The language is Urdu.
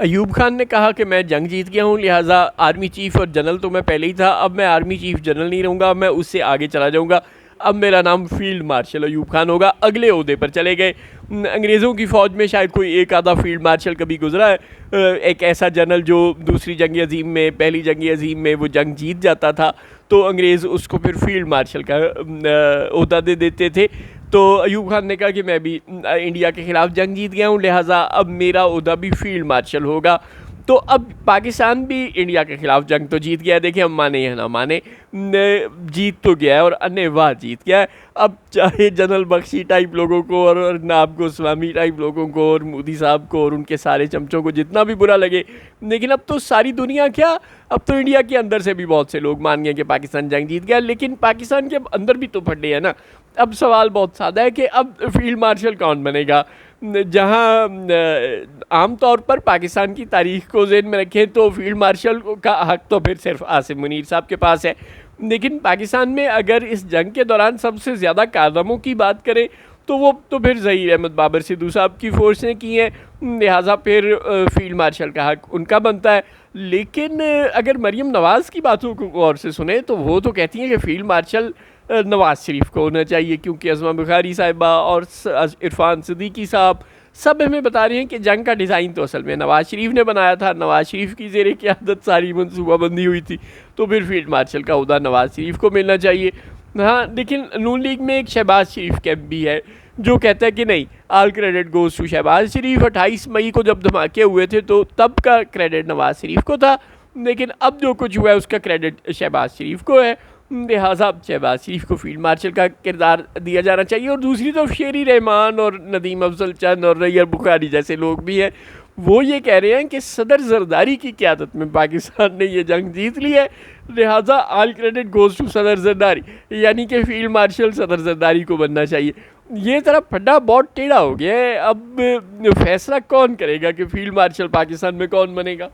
ایوب خان نے کہا کہ میں جنگ جیت گیا ہوں، لہٰذا آرمی چیف اور جنرل تو میں پہلے ہی تھا، اب میں آرمی چیف جنرل نہیں رہوں گا، اب میں اس سے آگے چلا جاؤں گا، اب میرا نام فیلڈ مارشل ایوب خان ہوگا۔ اگلے عہدے پر چلے گئے۔ انگریزوں کی فوج میں شاید کوئی ایک آدھا فیلڈ مارشل کبھی گزرا ہے، ایک ایسا جنرل جو دوسری جنگ عظیم میں، پہلی جنگ عظیم میں وہ جنگ جیت جاتا تھا تو انگریز اس کو پھر فیلڈ مارشل کا عہدہ دے دیتے تھے۔ تو ایوب خان نے کہا کہ میں بھی انڈیا کے خلاف جنگ جیت گیا ہوں، لہٰذا اب میرا عہدہ بھی فیلڈ مارشل ہوگا۔ تو اب پاکستان بھی انڈیا کے خلاف جنگ تو جیت گیا ہے، دیکھیں ہم مانے یا نہ مانے، جیت تو گیا ہے اور انے واہ جیت گیا ہے۔ اب چاہے جنرل بخشی ٹائپ لوگوں کو اور ناب گوسوامی ٹائپ لوگوں کو اور مودی صاحب کو اور ان کے سارے چمچوں کو جتنا بھی برا لگے، لیکن اب تو ساری دنیا کیا، اب تو انڈیا کے اندر سے بھی بہت سے لوگ مان گئے کہ پاکستان جنگ جیت گیا، لیکن پاکستان کے اندر بھی تو پھٹے ہیں نا۔ اب سوال بہت سادہ ہے کہ اب فیلڈ مارشل کون بنے گا؟ جہاں عام طور پر پاکستان کی تاریخ کو ذہن میں رکھیں تو فیلڈ مارشل کا حق تو پھر صرف عاصم منیر صاحب کے پاس ہے، لیکن پاکستان میں اگر اس جنگ کے دوران سب سے زیادہ کارناموں کی بات کریں تو وہ تو پھر ظہیر احمد بابر سدھو صاحب کی فورس نے کی ہیں، لہٰذا پھر فیلڈ مارشل کا حق ان کا بنتا ہے۔ لیکن اگر مریم نواز کی باتوں کو غور سے سنیں تو وہ تو کہتی ہیں کہ فیلڈ مارشل نواز شریف کو ہونا چاہیے، کیونکہ عظمہ بخاری صاحبہ اور عرفان صدیقی صاحب سب ہمیں بتا رہے ہیں کہ جنگ کا ڈیزائن تو اصل میں نواز شریف نے بنایا تھا، نواز شریف کی زیر قیادت ساری منصوبہ بندی ہوئی تھی، تو پھر فیلڈ مارشل کا عہدہ نواز شریف کو ملنا چاہیے۔ ہاں لیکن نون لیگ میں ایک شہباز شریف کیمپ بھی ہے جو کہتا ہے کہ نہیں، all credit goes to Shehbaz Sharif. 28 مئی کو جب دھماکے ہوئے تھے تو تب کا کریڈٹ نواز شریف کو تھا، لیکن اب جو کچھ ہوا ہے اس کا کریڈٹ شہباز شریف کو ہے، لہٰذا شہباز شریف کو فیلڈ مارشل کا کردار دیا جانا چاہیے۔ اور دوسری طرف شیری رحمان اور ندیم افضل چند اور ریار بخاری جیسے لوگ بھی ہیں، وہ یہ کہہ رہے ہیں کہ صدر زرداری کی قیادت میں پاکستان نے یہ جنگ جیت لی ہے، لہٰذا آل کریڈٹ گوز ٹو صدر زرداری، یعنی کہ فیلڈ مارشل صدر زرداری کو بننا چاہیے۔ یہ ذرا پھڈا بہت ٹیڑھا ہو گیا ہے، اب فیصلہ کون کرے گا کہ فیلڈ مارشل پاکستان میں کون بنے گا؟